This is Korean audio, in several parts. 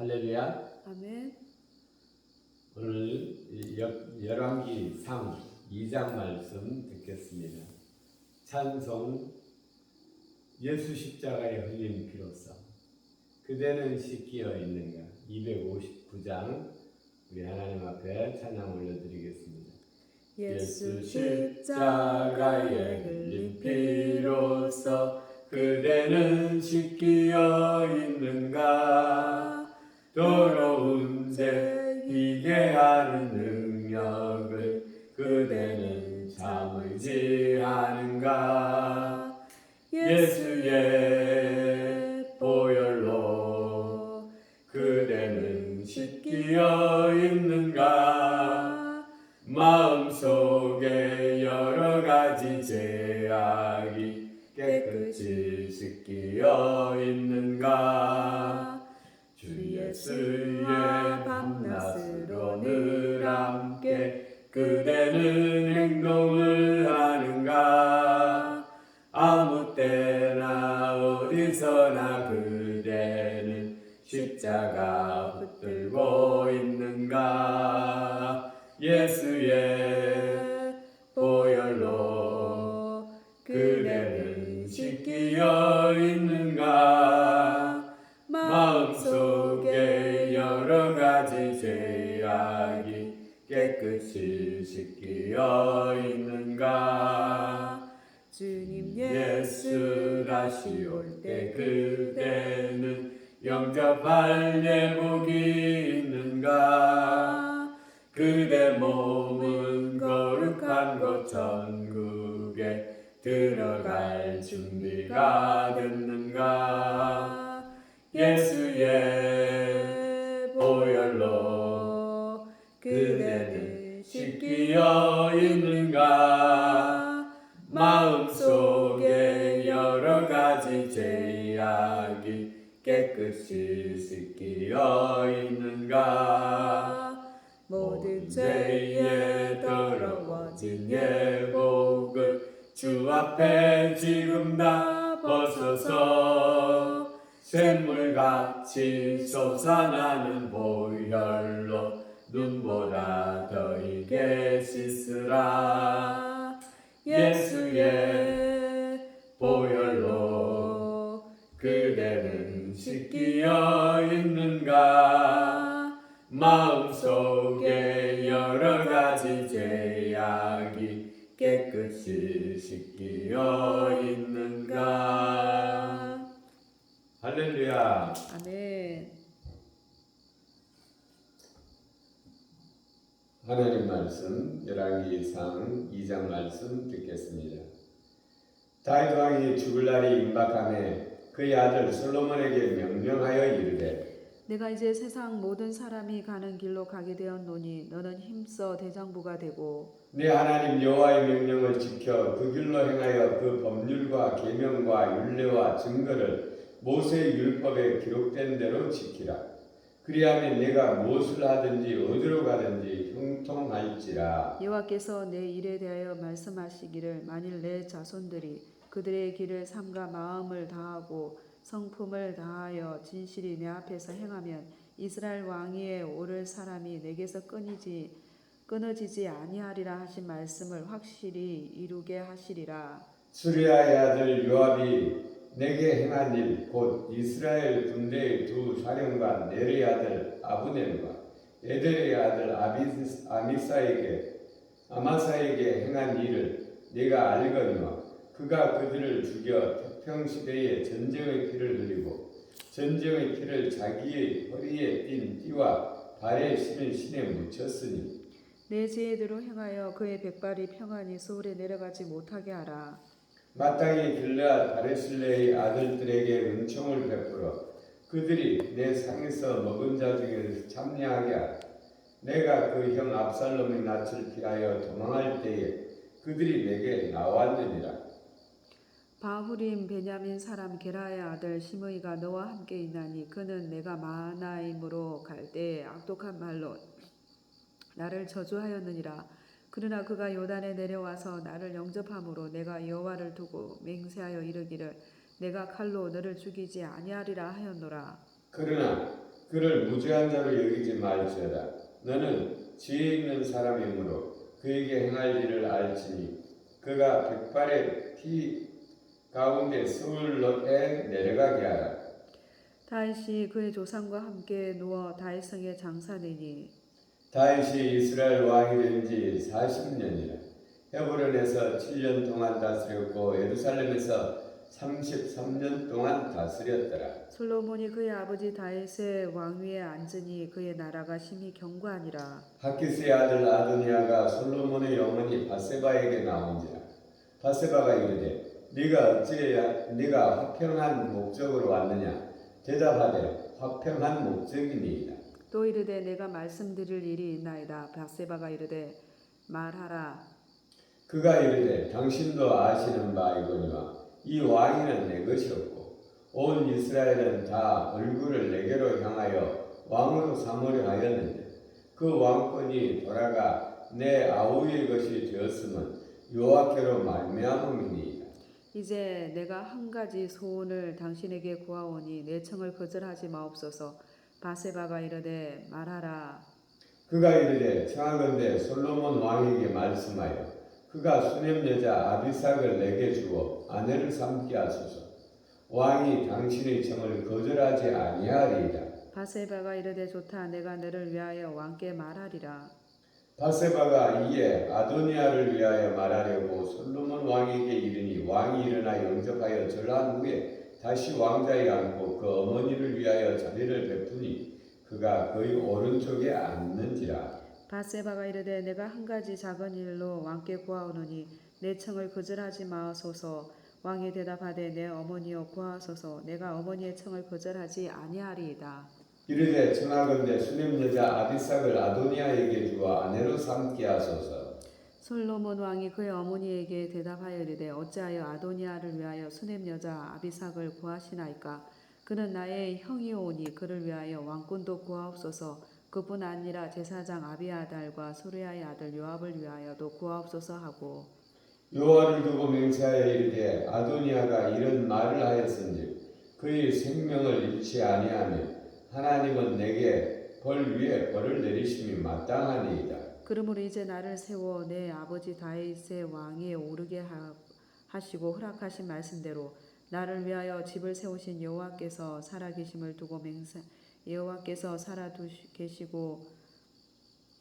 할렐루야. 아멘. 오늘 열왕기상 2장 말씀 듣겠습니다. 찬송 예수 십자가에 흘린 피로써 그대는 씻기어 있는가. 259장 우리 하나님 앞에 찬양 올려드리겠습니다. 예수 십자가에 흘린 피로써 그대는 씻기어 있는가. 더러운 죄 희게 하는 능력을 그대는 참을지 않은가. 예수의 보혈로 그대는 씻기어 있는가. 마음속에 여러 가지 죄악이 깨끗이 씻기어 있는가. 주 예수의 밤낮으로 늘 함께 그대는 행동을 하는가. 아무 때나 어디서나 그대는 십자가 붙들고 있는가. 예수의 보혈로 그대는 씻기어 있는가. 마음속에 여러 가지 죄악이 깨끗이 씻기어 있는가. 주님 예수 다시 올 때 그대는 영접할 예복이 있는가. 그대 몸은 거룩한 곳 천국에 들어갈 준비가 됐는가. 예수의 보혈로 그대는 씻기어 있는가. 마음속에 여러 가지 죄악이 깨끗이 씻기어 있는가. 모든 죄에 더러워진 예복을 주 앞에 지금 다 벗어서 샘물같이 솟아나는 보혈로 눈보다 더 익게 씻으라. 예수의 보혈로 그대는 씻기어 있는가. 마음속에 여러 가지 죄악이 깨끗이 씻기어 있는가. 할렐루야. 아멘. 하나님 말씀 열왕기상 2장 말씀 듣겠습니다. 다윗 왕이 죽을 날이 임박하매 그의 아들 솔로몬에게 명령하여 이르되 내가 이제 세상 모든 사람이 가는 길로 가게 되었노니 너는 힘써 대장부가 되고 내 하나님 여호와의 명령을 지켜 그 길로 행하여 그 법률과 계명과 율례와 증거를 모세의 율법에 기록된 대로 지키라. 그리하면 내가 무엇을 하든지 어디로 가든지 형통할지라. 여호와께서 내 일에 대하여 말씀하시기를 만일 내 자손들이 그들의 길을 삼가 마음을 다하고 성품을 다하여 진실이 내 앞에서 행하면 이스라엘 왕위에 오를 사람이 내게서 끊어지지 아니하리라 하신 말씀을 확실히 이루게 하시리라. 수리아의 아들 요압이 내게 행한 일 곧 이스라엘 군대의 두 사령관 네르의 아들 아브넬과 에델의 아들 아마사에게 행한 일을 내가 알거니와 그가 그들을 죽여 태평시대에 전쟁의 피를 흘리고 전쟁의 피를 자기의 허리에 띤 띠와 발에 신은 신에 묻혔으니 내 제대로 행하여 그의 백발이 평안히 소울에 내려가지 못하게 하라. 마땅히 길르앗 바레실레의 아들들에게 은총을 베풀어 그들이 내 상에서 먹은 자 중에서 참여하게 하라. 내가 그 형 압살롬의 낯을 피하여 도망할 때에 그들이 내게 나왔느니라. 바후림 베냐민 사람 게라의 아들 시므이가 너와 함께 있나니 그는 내가 마하나임으로 갈 때에 악독한 말로 나를 저주하였느니라. 그러나 그가 요단에 내려와서 나를 영접함으로 내가 여호와를 두고 맹세하여 이르기를 내가 칼로 너를 죽이지 아니하리라 하였노라. 그러나 그를 무죄한 자로 여기지 말지어다. 너는 지혜 있는 사람이므로 그에게 행할 일을 알지니 그가 백발의 피 가운데 스울롯에 내려가게 하라. 다윗이 그의 조상과 함께 누워 다윗성에 장사되니 다윗이 이스라엘 왕이 된 지 40년이라. 헤브론에서 7년 동안 다스렸고 예루살렘에서 33년 동안 다스렸더라. 솔로몬이 그의 아버지 다윗의 왕위에 앉으니 그의 나라가 심히 견고하니라. 하키스의 아들 아도니아가 솔로몬의 어머니 바세바에게 나온지라. 바세바가 이르되 네가 어찌해야 네가 화평한 목적으로 왔느냐. 대답하되 화평한 목적이니이다. 또 이르되 내가 말씀드릴 일이 있나이다. 바세바가 이르되 말하라. 그가 이르되 당신도 아시는 바이거니와 이 왕위는 내 것이었고 온 이스라엘은 다 얼굴을 내게로 향하여 왕으로 삼으려 하였는데 그 왕권이 돌아가 내 아우의 것이 되었음은 여호와께로 말미암음이니이다. 이제 내가 한 가지 소원을 당신에게 구하오니 내 청을 거절하지 마옵소서. 바세바가 이르되 말하라. 그가 이르되 청하건대 솔로몬 왕에게 말씀하여 그가 수냄 여자 아비삭을 내게 주어 아내를 삼게 하소서. 왕이 당신의 청을 거절하지 아니하리이다. 바세바가 이르되 좋다. 내가 너를 위하여 왕께 말하리라. 바세바가 이에 아도니아를 위하여 말하려고 솔로몬 왕에게 이르니 왕이 일어나 영접하여 절한 후에 다시 왕자에 앉고 그 어머니를 위하여 자리를 베푸니 그가 그의 오른쪽에 앉는지라. 바세바가 이르되 내가 한 가지 작은 일로 왕께 구하오노니 내 청을 거절하지 마소서. 왕이 대답하되 내 어머니여 구하소서. 내가 어머니의 청을 거절하지 아니하리이다. 이르되 청하건대 수냄 여자 아비삭을 아도니아에게 주어 아내로 삼게 하소서. 솔로몬 왕이 그의 어머니에게 대답하여 이르되 어찌하여 아도니아를 위하여 수냄 여자 아비삭을 구하시나이까. 그는 나의 형이오니 그를 위하여 왕권도 구하옵소서. 그뿐 아니라 제사장 아비아달과 소르야의 아들 요압을 위하여도 구하옵소서 하고 여호와를 두고 맹세하여 이르되 아도니아가 이런 말을 하였은즉 그의 생명을 잃지 아니하며 하나님은 내게 벌 위에 벌을 내리심이 마땅하니이다. 그러므로 이제 나를 세워 내 아버지 다윗의 왕위에 오르게 하시고 허락하신 말씀대로 나를 위하여 집을 세우신 여호와께서 살아계심을 두고 여호와께서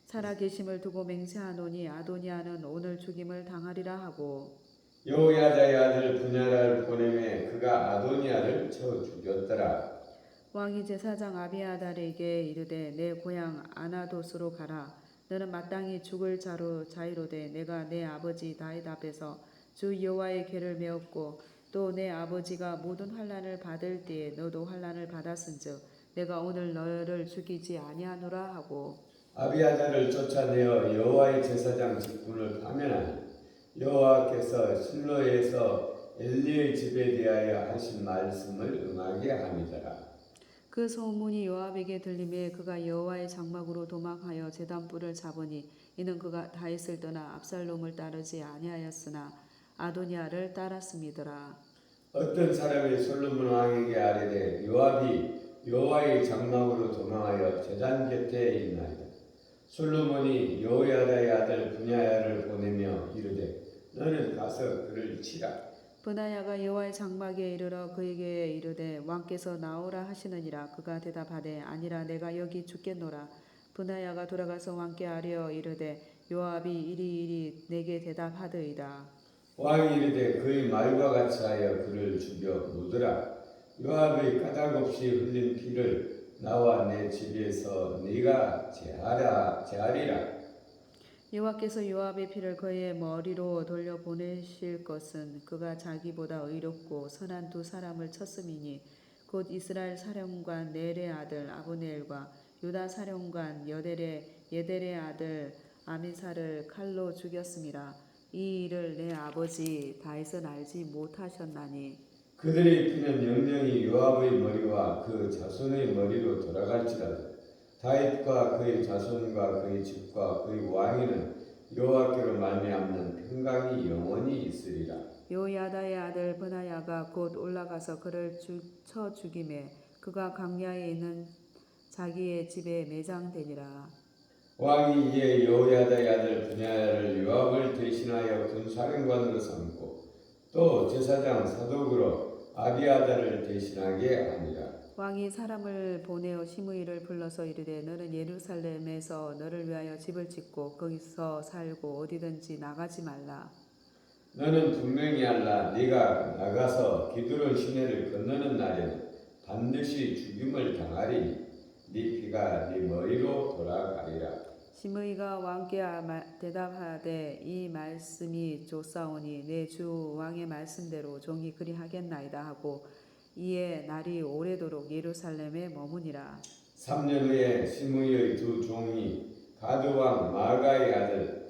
살아계심을 두고 맹세하노니 아도니아는 오늘 죽임을 당하리라 하고 여호야다의 아들 분야를 보내매 그가 아도니아를 쳐 죽였더라. 왕이 제사장 아비아달에게 이르되 내 고향 아나돗으로 가라. 너는 마땅히 죽을 자이로되 내가 내 아버지 다윗 앞에서 주 여호와의 궤를 메었고 또 내 아버지가 모든 환난을 받을 때에 너도 환난을 받았은즉 내가 오늘 너를 죽이지 아니하노라 하고 아비아달을 쫓아내어 여호와의 제사장 직분을 파면하니 여호와께서 실로에서 엘리의 집에 대하여 하신 말씀을 응하게 함이더라. 그 소문이 요압에게 들림에 그가 여호와의 장막으로 도망하여 제단불을 잡으니 이는 그가 다윗을 떠나 압살롬을 따르지 아니하였으나 아도니아를 따랐음이더라. 어떤 사람이 솔로몬 왕에게 아뢰되 요압이 여호와의 장막으로 도망하여 제단 곁에 있나이다. 솔로몬이 여호야다의 아들 분야야를 보내며 이르되 너는 가서 그를 치라. 브나야가 여호와의 장막에 이르러 그에게 이르되 왕께서 나오라 하시느니라. 그가 대답하되 아니라 내가 여기 죽겠노라. 브나야가 돌아가서 왕께 아뢰어 이르되 요압이 이리 내게 대답하더이다. 왕이 이르되 그의 말과 같이 하여 그를 죽여 묻으라. 요압의 까닭 없이 흘린 피를 나와 내 집에서 네가 제하리라. 여호와께서 요압의 피를 그의 머리로 돌려 보내실 것은 그가 자기보다 의롭고 선한 두 사람을 쳤음이니 곧 이스라엘 사령관 넬의 아들 아브넬과 유다 사령관 예델의 아들 아미사를 칼로 죽였음이라. 이 일을 내 아버지 다윗은 알지 못하셨나니 그들의 피는 영영이 요압의 머리와 그 자손의 머리로 돌아갈지라도 다윗과 그의 자손과 그의 집과 그의 왕위는 여호와께로 말미암는 평강이 영원히 있으리라. 요야다의 아들 브나야가 곧 올라가서 그를 쳐 죽이매 그가 광야에 있는 자기의 집에 매장되니라. 왕이 이에 여호야다의 아들 분야를 요압을 대신하여 군사령관으로 삼고 또 제사장 사독으로 아비아다를 대신하게 하니라. 왕이 사람을 보내어 시므이를 불러서 이르되 너는 예루살렘에서 너를 위하여 집을 짓고 거기서 살고 어디든지 나가지 말라. 너는 분명히 알라. 네가 나가서 기드론 시내를 건너는 날에는 반드시 죽임을 당하리니 네 피가 네 머리로 돌아가리라. 시므이가 왕께 대답하되 이 말씀이 좋사오니 내 주 왕의 말씀대로 종이 그리하겠나이다 하고 이에 날이 오래도록 예루살렘에 머무니라. 3년 후에 시므이의 두 종이 가드 왕 마가의 아들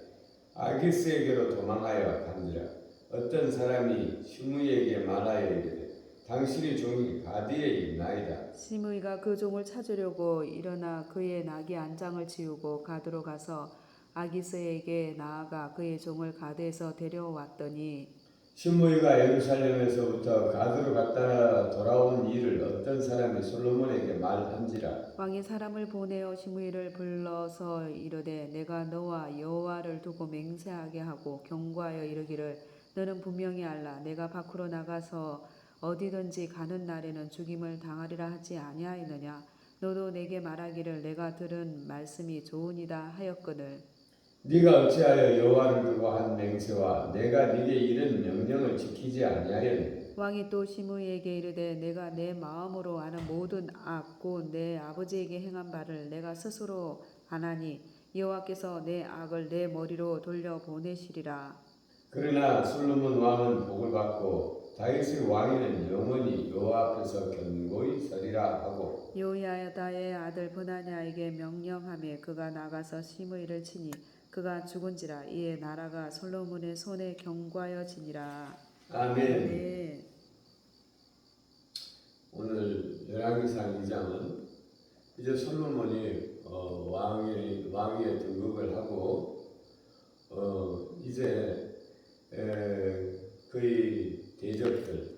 아기스에게로 도망하여 간지라. 어떤 사람이 시므이에게 말하여 이르되 당신의 종이 가드에 있나이다. 시므이가 그 종을 찾으려고 일어나 그의 나귀 안장을 지우고 가드로 가서 아기스에게 나아가 그의 종을 가드에서 데려왔더니 시므이가 예루살렘에서부터 가드로 갔다 돌아온 일을 어떤 사람이 솔로몬에게 말한지라. 왕이 사람을 보내어 시므이를 불러서 이르되 내가 너와 여호와를 두고 맹세하게 하고 경고하여 이르기를 너는 분명히 알라. 내가 밖으로 나가서 어디든지 가는 날에는 죽임을 당하리라 하지 아니하였느냐. 너도 내게 말하기를 내가 들은 말씀이 좋으니다 하였거늘. 네가 어찌하여 여호와를 두고 한 맹세와 내가 네게 이른 명령을 지키지 아니하였느냐. 왕이 또 시므이에게 이르되 내가 내 마음으로 아는 모든 악 곧 내 아버지에게 행한 바를 내가 스스로 아나니 여호와께서 내 악을 내 머리로 돌려 보내시리라. 그러나 솔로몬 왕은 복을 받고 다윗의 왕위는 영원히 여호와 앞에서 견고히 서리라 하고 여호야다의 아들 브나냐에게 명령하며 그가 나가서 시므이를 치니 그가 죽은지라. 이에 나라가 솔로몬의 손에 경고하여지니라. 아멘. 네. 오늘 열왕기상 2장은 이제 솔로몬이 왕위에 등극을 하고 이제 그의 대적들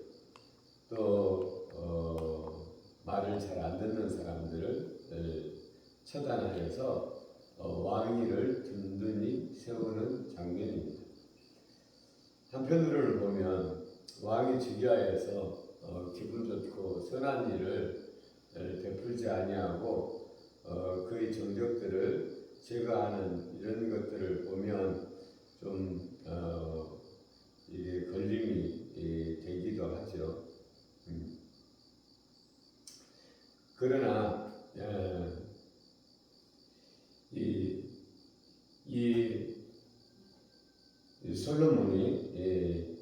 또 말을 잘 안 듣는 사람들을 처단하여서 왕위를 든든히 세우는 장면입니다. 한편으로는 보면 왕이 즉위하여서 기분 좋고 선한 일을 베풀지 아니하고 그의 정적들을 제거하는 이런 것들을 보면 좀 이게 걸림이 되기도 하죠. 그러나 이 솔로몬이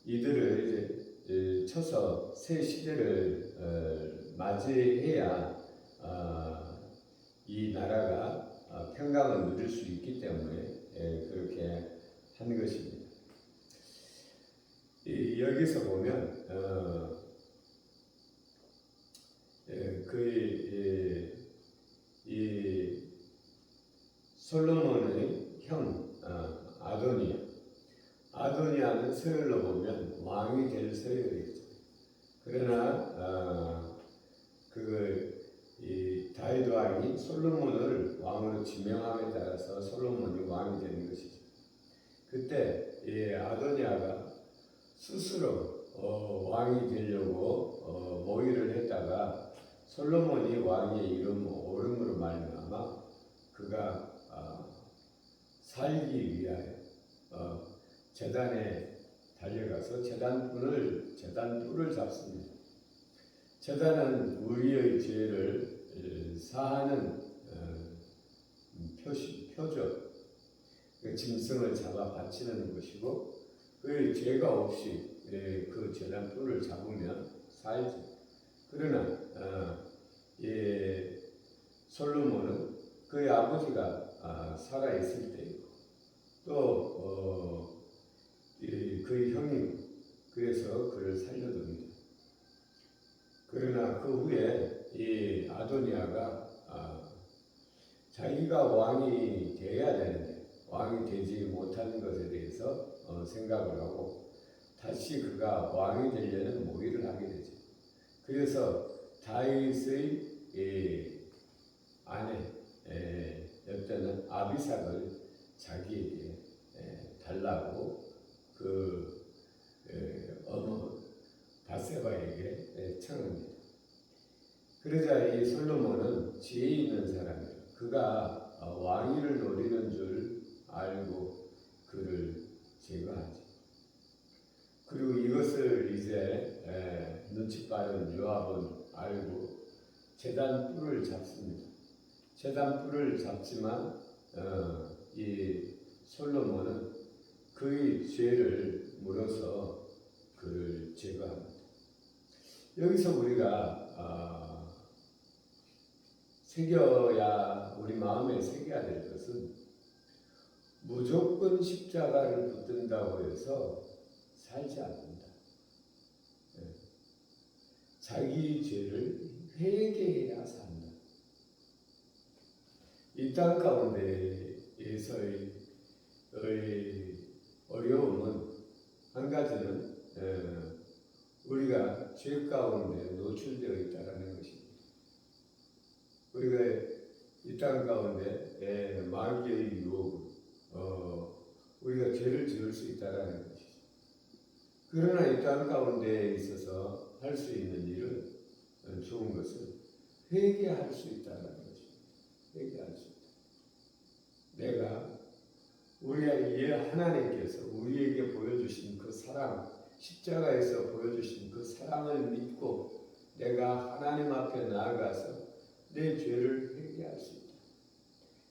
이들을 이제 쳐서 새 시대를 맞이해야 이 나라가 평강을 누릴 수 있기 때문에 그렇게 한 것입니다. 여기서 보면 이 솔로몬의 형 아도니아는 서열로 보면 왕이 될 서열이죠. 그러나 이 다윗 왕이 솔로몬을 왕으로 지명함에 따라서 솔로몬이 왕이 되는 것이죠. 그때 이 아도니아가 스스로 왕이 되려고 모의를 했다가 솔로몬이 왕위에 오름으로 말미암아 그가 살기 위하여 제단에 달려가서 제단 뿔을 잡습니다. 제단은 우리의 죄를 사하는 표죠. 그 짐승을 잡아 바치는 것이고 그 죄가 없이 그 제단 뿔을 잡으면 살죠. 그러나 솔로몬은 그의 아버지가 살아 있을 때이고 또 그의 형님 그래서 그를 살려둡니다. 그러나 그 후에 이 아도니아가 자기가 왕이 되어야 되는데 왕이 되지 못하는 것에 대해서 생각을 하고 다시 그가 왕이 되려는 모의를 하게 되죠. 그래서 다윗의 아비삭을 자기에게 달라고 그 어머 바세바에게 청합니다. 그러자 이 솔로몬은 지혜 있는 사람이에요. 그가 왕위를 노리는 줄 알고 그를 제거하죠. 그리고 이것을 이제 눈치 빠른 요압은 알고 제단 뿔을 잡습니다. 제단 뿔을 잡지만 이 솔로몬은 그의 죄를 물어서 그를 제거합니다. 여기서 우리가 새겨야 우리 마음에 새겨야 될 것은 무조건 십자가를 붙든다고 해서 살지 않는다. 자기 죄를 회개해야 산다. 이 땅 가운데에서의 어려움은 한 가지는 우리가 죄 가운데 노출되어 있다는 것입니다. 우리가 이 땅 가운데 마귀의 유혹, 우리가 죄를 지을 수 있다는 것이죠. 그러나 이 땅 가운데에 있어서 할 수 있는 일은 좋은 것은 회개할 수 있다는 것입니다. 회개할 수 있다. 내가 우리의 하나님께서 우리에게 보여주신 그 사랑, 십자가에서 보여주신 그 사랑을 믿고 내가 하나님 앞에 나아가서 내 죄를 회개할 수 있다.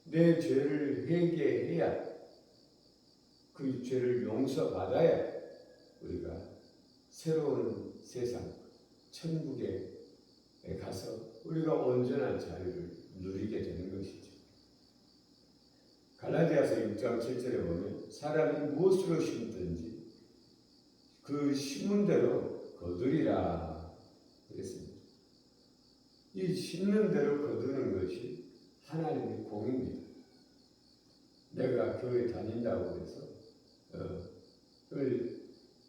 내 죄를 회개해야 그 죄를 용서받아야 우리가 새로운 세상, 천국에 가서 우리가 온전한 자유를 누리게 되는 것이죠. 갈라디아서 6장 7절에 보면 사람이 무엇으로 심든지 그 심은 대로 거두리라 그랬습니다. 이 심는 대로 거두는 것이 하나님의 공입니다. 내가 교회 다닌다고 해서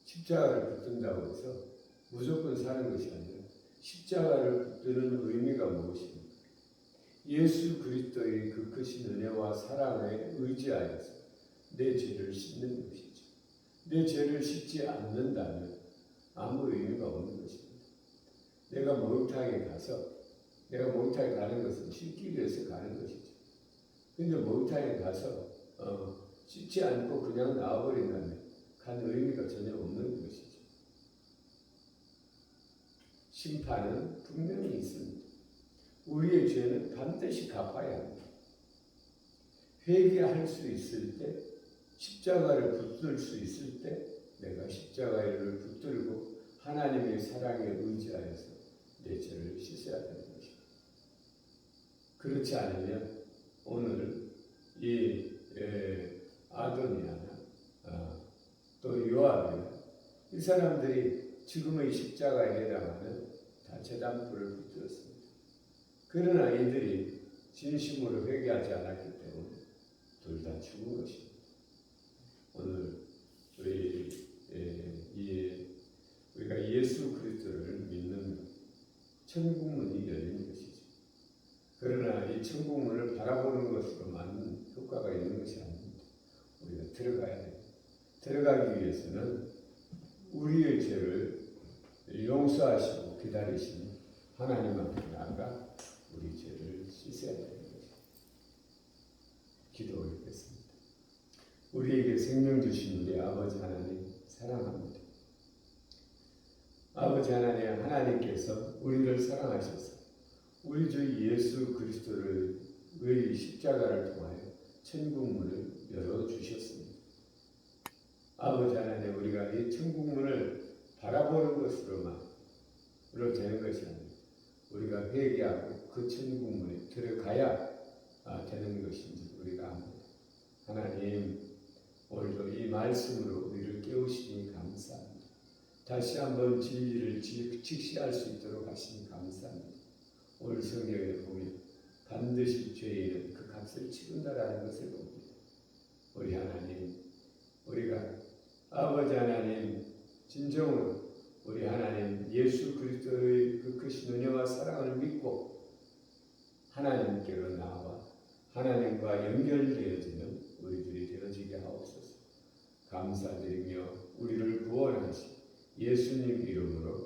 십자가를 붙든다고 해서 무조건 사는 것이 아니라 십자가를 붙드는 의미가 무엇입니까? 예수 그리스도의 그 크신 은혜와 사랑에 의지하여서 내 죄를 씻는 것이죠. 내 죄를 씻지 않는다면 아무 의미가 없는 것입니다. 내가 목욕탕에 가는 것은 씻기 위해서 가는 것이죠. 근데 목욕탕에 가서 씻지 않고 그냥 나와버린다면 간 의미가 전혀 없는 것이죠. 심판은 분명히 있습니다. 우리의 죄는 반드시 갚아야 합니다. 회개할 수 있을 때, 십자가를 붙들 수 있을 때 내가 십자가를 붙들고 하나님의 사랑에 의지하여서 내 죄를 씻어야 되는 것입니다. 그렇지 않으면 오늘 이 아도니아나 또 요압이나 이 사람들이 지금의 십자가에 해당하는 다 제단불을 붙들었습니다. 그러나 이들이 진심으로 회개하지 않았기 때문에 둘 다 죽은 것입니다. 오늘 우리가 예수 그리스도를 믿는 천국문이 열린 것이죠. 그러나 이 천국문을 바라보는 것으로만 효과가 있는 것이 아닙니다. 우리가 들어가야 됩니다. 들어가기 위해서는 우리의 죄를 용서하시고 기다리시는 하나님 앞에 나아가 우리 죄를 씻어야 되는 것입니다. 기도 올리겠습니다. 우리에게 생명 주신 우리 아버지 하나님 사랑합니다. 아버지 하나님, 하나님께서 우리를 사랑하셔서 우리 주 예수 그리스도의 십자가를 통하여 천국문을 열어주셨습니다. 아버지 하나님, 우리가 이 천국문을 바라보는 것으로만 되는 것이 아니라 우리가 회개하고 그 천국문에 들어가야 되는 것인지 우리가 압니다. 하나님, 오늘도 이 말씀으로 우리를 깨우시니 감사합니다. 다시 한번 진리를 직시할 수 있도록 하시니 감사합니다. 오늘 성경에 보면 반드시 죄인은 그 값을 치른다라는 것을 봅니다. 우리 하나님, 우리가 아버지 하나님, 진정으로 우리 하나님 예수 그리스도의 그 크신 은혜와 사랑을 믿고 하나님께로 나와 하나님과 연결되어지는 우리들이 되어지게 하옵소서. 감사드리며 우리를 구원하신 예수님 이름으로